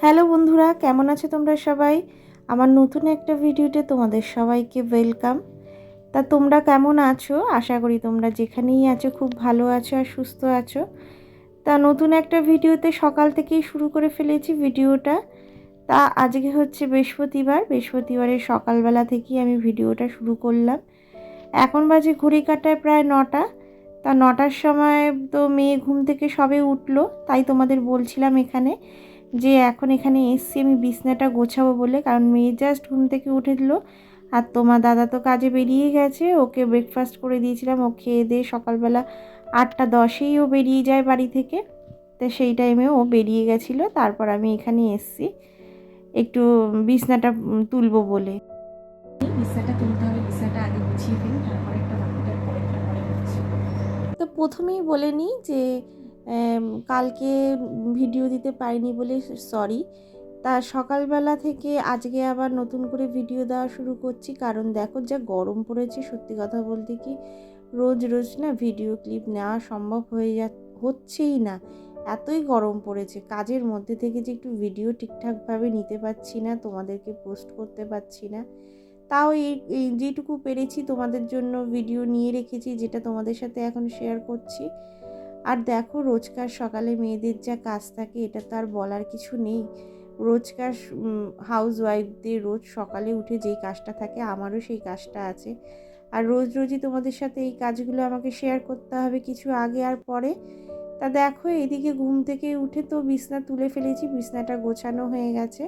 Hello বন্ধুরা, কেমন আছো তোমরা সবাই? আমার নতুন একটা ভিডিওতে তোমাদের সবাইকে ওয়েলকাম। তা তোমরা কেমন আছো? আশা করি তোমরা যেখানেই আছো খুব ভালো আছো আর সুস্থ আছো। তা নতুন একটা ভিডিওতে সকাল থেকেই শুরু করে ফেলেছি ভিডিওটা। তা আজকে হচ্ছে বৃহস্পতিবারের সকালবেলা থেকেই আমি ভিডিওটা শুরু করলাম। এখন বাজে ঘড়ি কাঁটায় প্রায় 9টা। তা 9টার সময় তো মেয়ে ঘুম থেকে সবে উঠলো, তাই তোমাদের বলছিলাম যে এখন এখানে এসছি আমি বিছনাটা গোছাবো বলে, কারণ মেয়ে জাস্ট ঘুম থেকে উঠে দিল। আর তোমার দাদা তো কাজে বেরিয়ে গেছে, ওকে ব্রেকফাস্ট করে দিয়েছিলাম, ও খেয়ে দিয়ে সকালবেলা 8টা 10-এই ও বেরিয়ে যায় বাড়ি থেকে। তো সেই টাইমে ও বেরিয়ে গেছিলো, তারপর আমি এখানে এসছি একটু বিছনাটা তুলবো বলে। বিছনাটা তুলতে হবে, বিছনাটা আগে গুছিয়ে ফেলি, তারপরে একটা বাকিটার পরেরটা পরে করছি। তো প্রথমেই বলে নিই যে কালকে ভিডিও দিতে পারিনি বলে সরি। তা সকালবেলা থেকে আজকে আবার নতুন করে ভিডিও দেওয়া শুরু করছি, কারণ দেখো যা গরম পড়েছে। সত্যি কথা বলতে কি রোজ রোজ না ভিডিও ক্লিপ নেওয়া সম্ভব হচ্ছেই না, এতই গরম পড়েছে। কাজের মধ্যে থেকে যে একটু ভিডিও ঠিকঠাকভাবে নিতে পারছি না, তোমাদেরকে পোস্ট করতে পারছি না। তাও এই যেটুকু পেরেছি তোমাদের জন্য ভিডিও নিয়ে রেখেছি, যেটা তোমাদের সাথে এখন শেয়ার করছি। আর দেখো রোজকার সকালে মেয়েদের যা কাজ থাকে, এটা তো আর বলার কিছু নেই। রোজকার হাউস ওয়াইফদের রোজ সকালে উঠে যেই কাজটা থাকে, আমারও সেই কাজটা আছে। আর রোজ রোজই তোমাদের সাথে এই কাজগুলো আমাকে শেয়ার করতে হবে, কিছু আগে আর পরে। তা দেখো এদিকে ঘুম থেকে উঠে তো বিছনা তুলে ফেলেছি, বিছনাটা গোছানো হয়ে গেছে।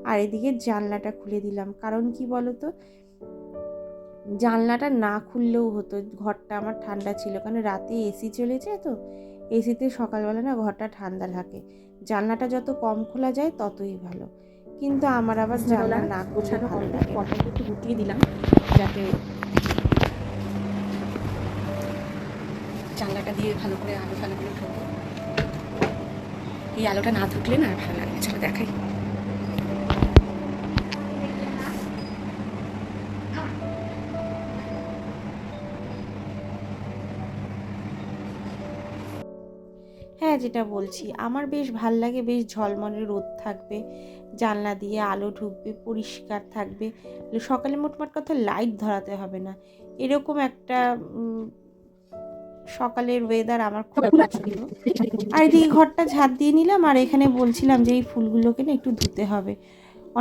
আর এদিকে জানলাটা খুলে দিলাম, কারণ কি বলো তো, জানলাটা না খুললেও হতো, ঘরটা আমার ঠান্ডা ছিল, কারণ রাতে এসি চলেছে তো, এসিতে সকালবেলা না ঘরটা ঠান্ডা থাকে। জানলাটা যত কম খোলা যায় ততই ভালো, কিন্তু আমার আবার জানলা না গোছানো ভালো লাগে। পর্দাটা একটু গুটিয়ে দিলাম যাতে জানলাটা দিয়ে ভালো করে আলো ফালোগুলো ঢোকে। এই আলোটা না ঢুকলে না ভালো লাগে না। চলো দেখাই। হ্যাঁ, যেটা বলছি, আমার বেশ ভাল লাগে, বেশ ঝলমলে রোদ থাকবে, জানলা দিয়ে আলো ঢুকবে, পরিষ্কার থাকবে, সকালে মোটমাট কথা লাইট ধরাতে হবে না, এরকম একটা সকালের ওয়েদার আমার খুব পছন্দ। আর এদিকে ঘরটা ঝাড় দিয়ে নিলাম, আর এখানে বলছিলাম যে এই ফুলগুলোকে না একটু ধুতে হবে।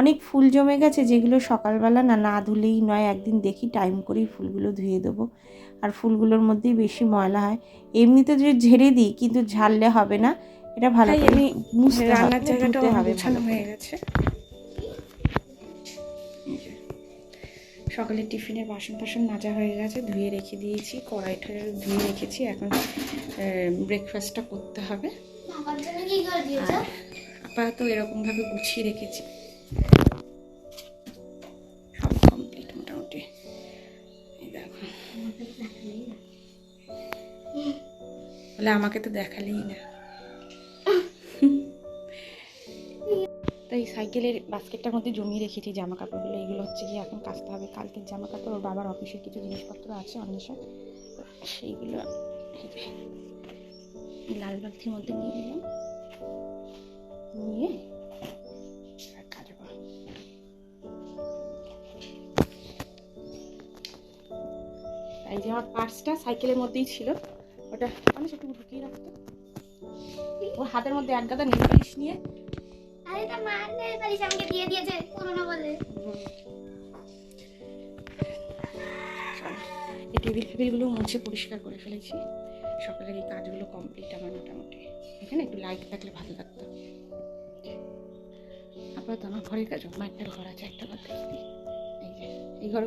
অনেক ফুল জমে গেছে, যেগুলো সকালবেলা না ধুলেই নয়, একদিন দেখি টাইম করেই ফুলগুলো ধুয়ে দেবো। আর ফুলগুলোর মধ্যেই বেশি ময়লা হয়। এমনিতে যে ঝেড়ে দিই, কিন্তু ঝাড়লে হবে না, এটা ভালো করে আমি মুছতে হবে, রান্নার জায়গাটা গোছানো হয়ে গেছে। সকালে টিফিনের বাসন মাজা হয়ে গেছে, ধুয়ে রেখে দিয়েছি, কড়াইটা ধুয়ে রেখেছি। এখন ব্রেকফাস্টটা করতে হবে। আপাতত এরকমভাবে গুছিয়ে রেখেছি, সব কমপ্লিট মোটামুটি। দেখো বলে আমাকে তো দেখালেই না। তাই সাইকেলের বাস্কেটটার মধ্যে জমিয়ে রেখেছি জামা কাপড়গুলো, এগুলো হচ্ছে কি এখন কাচতে হবে। কালকের জামা কাপড়, ওর বাবার অফিসের কিছু জিনিসপত্র আছে অন্বেষণ, সেইগুলো লাল বালতির মধ্যে নিয়ে নিলাম, নিয়ে কাচবো। তাই যে আমার পার্সটা সাইকেলের মধ্যেই ছিল, ওটা অনেক একটু ঢুকিয়ে রাখতো। ওর হাতের মধ্যে এক গাদা নেল পালিশ নিয়ে, এই টেবিল ফেবিলগুলো মুছে পরিষ্কার করে ফেলেছি। সকালের এই কাজগুলো কমপ্লিট আমার মোটামুটি। এখানে একটু লাইট থাকলে ভালো লাগতো। আপাতত আমার ঘরের কাজ, মায়ের ঘর আছে একটা ঘর দেখি, এই ঘরে।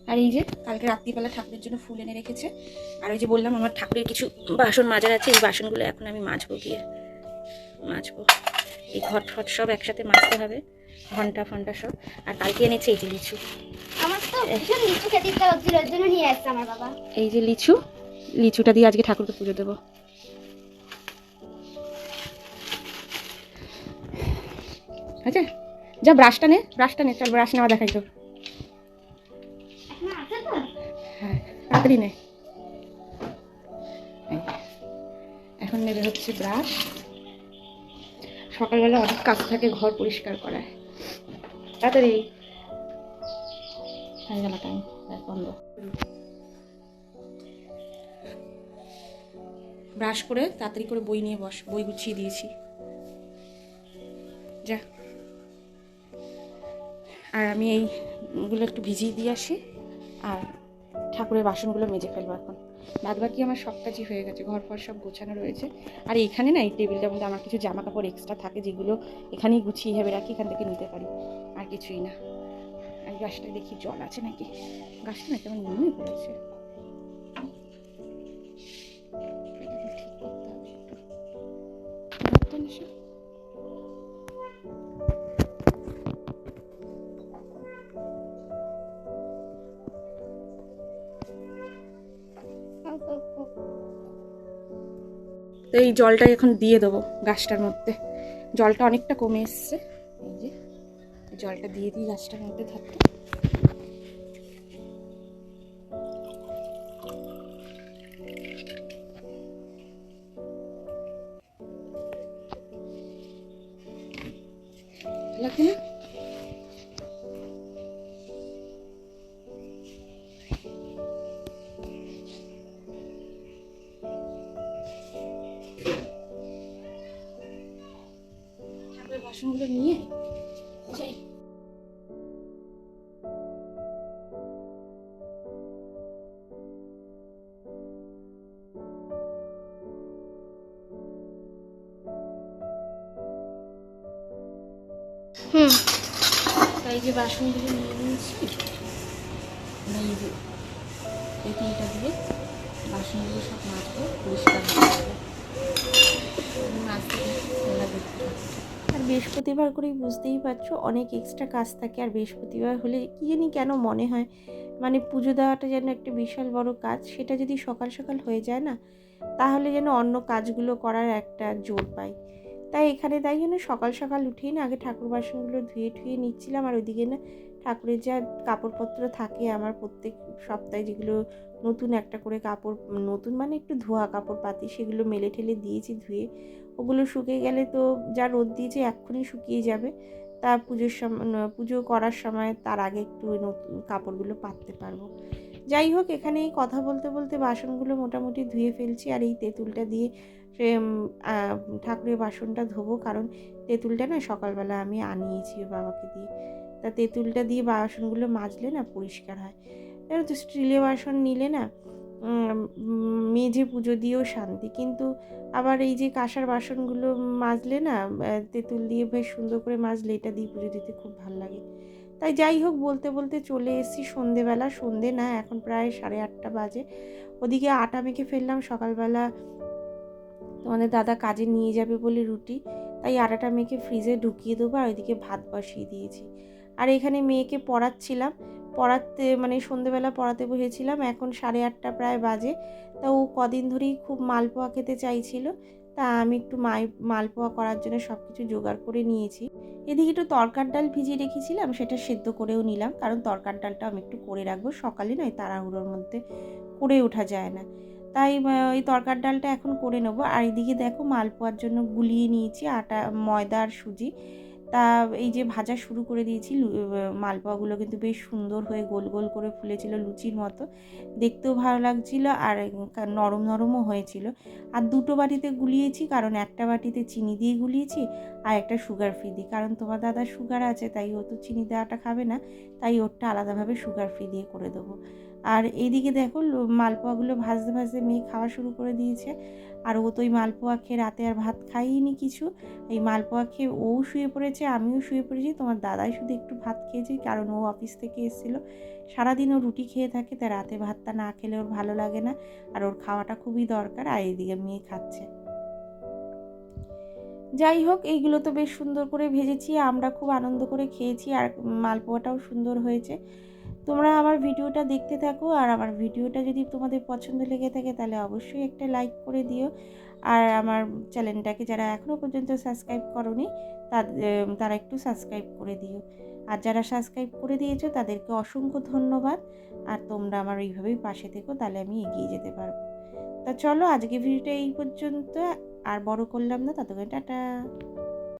আর এই যে কালকে রাত্রিবেলা ঠাকুরের জন্য ফুল এনে রেখেছে। আর ওই যে বললাম আমার ঠাকুরের কিছু বাসন মাজার আছে, এই বাসনগুলো এখন আমি মাজবো, এই ঘট ফট সব একসাথে মাজতে হবে, ঘন্টা ফন্টা সব। আর কালকে এনেছে এই যে লিচু, এই যে লিচুটা দিয়ে আজকে ঠাকুরকে পুজো দেবো। আচ্ছা যা ব্রাশটা নে, চল ব্রাশ নেওয়া দেখাই তো। হ্যাঁ তাড়াতাড়ি নে। এখন নেবে হচ্ছে ব্রাশ। সকালবেলা অনেক কাজ থাকে ঘর পরিষ্কার করায়। তাড়াতাড়ি হয়ে গেল টাইম, বন্ধ। ব্রাশ করে তাড়াতাড়ি করে বই নিয়ে বস, বই গুছিয়ে দিয়েছি যা। আর আমি এইগুলো একটু ভিজিয়ে দিয়ে আসি আর ঠাকুরের বাসনগুলো মেজে ফেলবো এখন। বাদ বাকি আমার সব কাজই হয়ে গেছে, ঘর ফর সব গোছানো রয়েছে। আর এখানে না এই টেবিলটার মধ্যে আমার কিছু জামা কাপড় এক্সট্রা থাকে যেগুলো এখানেই গুছিয়ে ভেবে রাখি, এখান থেকে নিতে পারি, আর কিছুই না। আর গাছটা দেখি জল আছে নাকি, গাছটা না কেমন নুয়ে পড়েছে, ঠিক করতে হবে একটু। তো এই জলটা এখন দিয়ে দেবো গাছটার মধ্যে, জলটা অনেকটা কমে এসছে। এই যে জলটা দিয়ে দিই গাছটার মধ্যে থাকতে। লাগে না? বাসনগুলো নিয়ে যাই। তাই যে বাসনগুলো নিয়ে নিয়েছি, এই যে এইটা দিয়ে বাসনগুলো সব মাজবো, পরিষ্কার হয়ে যাবে। আর বৃহস্পতিবার করেই বুঝতেই পারছো অনেক এক্সট্রা কাজ থাকে। আর বৃহস্পতিবার হলে কি জানি কেন মনে হয় মানে পুজো দেওয়াটা যেন একটা বিশাল বড় কাজ, সেটা যদি সকাল সকাল হয়ে যায় না তাহলে যেন অন্য কাজগুলো করার একটা জোর পাই। তাই এখানে তাই জন্য সকাল সকাল উঠেই না আগে ঠাকুর বাসনগুলো ধুয়ে নিচ্ছিলাম। আর ওইদিকে না ঠাকুরের যা কাপড়পত্র থাকে আমার প্রত্যেক সপ্তাহে, যেগুলো নতুন একটা করে কাপড়, নতুন মানে একটু ধোয়া কাপড় পাতি, সেগুলো মেলে ঠেলে দিয়েছি ধুয়ে। ওগুলো শুকিয়ে গেলে তো যা রোদ দিয়েছে এক্ষুনি শুকিয়ে যাবে, তা পুজোর সময়, পুজো করার সময় তার আগে একটু নতুন কাপড়গুলো পাততে পারবো। যাই হোক, এখানে কথা বলতে বলতে বাসনগুলো মোটামুটি ধুয়ে ফেলছি। আর এই তেঁতুলটা দিয়ে ঠাকুরের বাসনটা ধোবো, কারণ তেঁতুলটা না সকালবেলা আমি আনিয়েছি বাবাকে দিয়ে। তা তেঁতুলটা দিয়ে বাসনগুলো মাজলে না পরিষ্কার হয়। জানো তো স্টিলের বাসন নিলে না মেজে পুজো দিয়েও শান্তি, কিন্তু আবার এই যে কাঁসার বাসনগুলো মাজলে না তেঁতুল দিয়ে বেশ সুন্দর করে মাজলে এটা দিয়ে পুজো দিতে খুব ভালো লাগে। তাই যাই হোক, বলতে বলতে চলে এসেছি সন্ধেবেলা। সন্ধে না, এখন প্রায় 8:30 বাজে। ওদিকে আটা মেখে ফেললাম, সকালবেলা তোমাদের দাদা কাজে নিয়ে যাবে বলে রুটি, তাই আটাটা মেখে ফ্রিজে ঢুকিয়ে দেবো। আর ওইদিকে ভাত বসিয়ে দিয়েছি। আর এখানে মেয়েকে পড়াচ্ছিলাম, পড়াতে মানে সন্ধেবেলা পড়াতে বসেছিলাম, এখন 8:30 প্রায় বাজে। তা ও কদিন ধরেই খুব মালপোয়া খেতে চাইছিল, তা আমি একটু মালপোয়া করার জন্য সব কিছু জোগাড় করে নিয়েছি। এদিকে একটু তরকার ডাল ভিজিয়ে রেখেছিলাম, সেটা সেদ্ধ করেও নিলাম, কারণ তরকার ডালটা আমি একটু করে রাখবো, সকালে নয় তাড়াহুড়োর মধ্যে করে ওঠা যায় না। তাই ওই তরকার ডালটা এখন করে নেবো। আর এদিকে দেখো মালপোয়ার জন্য গুলিয়ে নিয়েছি আটা, ময়দা আর সুজি। তা এই যে ভাজা শুরু করে দিয়েছি। মালপোয়াগুলো কিন্তু বেশ সুন্দর হয়ে গোল গোল করে ফুলেছিল, লুচির মতো দেখতেও ভালো লাগছিল, আর নরম নরমও হয়েছিল। আর দুটো বাটিতে গুলিয়েছি, কারণ একটা বাটিতে চিনি দিয়ে গুলিয়েছি আর একটা সুগার ফ্রি দিয়ে, কারণ তোমার দাদার সুগার আছে, তাই ও তো চিনি দেওয়াটা খাবে না, তাই ওরটা আলাদাভাবে সুগার ফ্রি দিয়ে করে দেবো। আর এইদিকে দেখো মালপোয়াগুলো ভাজতে ভাজতে মেয়ে খাওয়া শুরু করে দিয়েছে। আর ও তো ওই মালপোয়া খেয়ে রাতে আর ভাত খাইনি কিছু, এই মালপোয়া খেয়ে ও শুয়ে পড়েছে, আমিও শুয়ে পড়েছি। তোমার দাদাই শুধু একটু ভাত খেয়েছি, কারণ ও অফিস থেকে এসেছিলো, সারাদিন ও রুটি খেয়ে থাকে, তাই রাতে ভাতটা না খেলে ওর ভালো লাগে না, আর ওর খাওয়াটা খুবই দরকার। আর এইদিকে মেয়ে খাচ্ছে। যাই হোক, এইগুলো তো বেশ সুন্দর করে ভেজেছি, আমরা খুব আনন্দ করে খেয়েছি, আর মালপোয়াটাও সুন্দর হয়েছে। তোমরা আমার ভিডিওটা দেখতে থাকো, আর আমার ভিডিওটা যদি তোমাদের পছন্দ লেগে থাকে তাহলে অবশ্যই একটা লাইক করে দিও। আর আমার চ্যানেলটাকে যারা এখনও পর্যন্ত সাবস্ক্রাইব করোনি তারা একটু সাবস্ক্রাইব করে দিও। আর যারা সাবস্ক্রাইব করে দিয়েছো তাদেরকে অসংখ্য ধন্যবাদ। আর তোমরা আমার এইভাবেই পাশে থেকো, তাহলে আমি এগিয়ে যেতে পারবো। তা চলো, আজকে ভিডিওটা এই পর্যন্ত, আর বড় করলাম না, ততক্ষণ টাটা।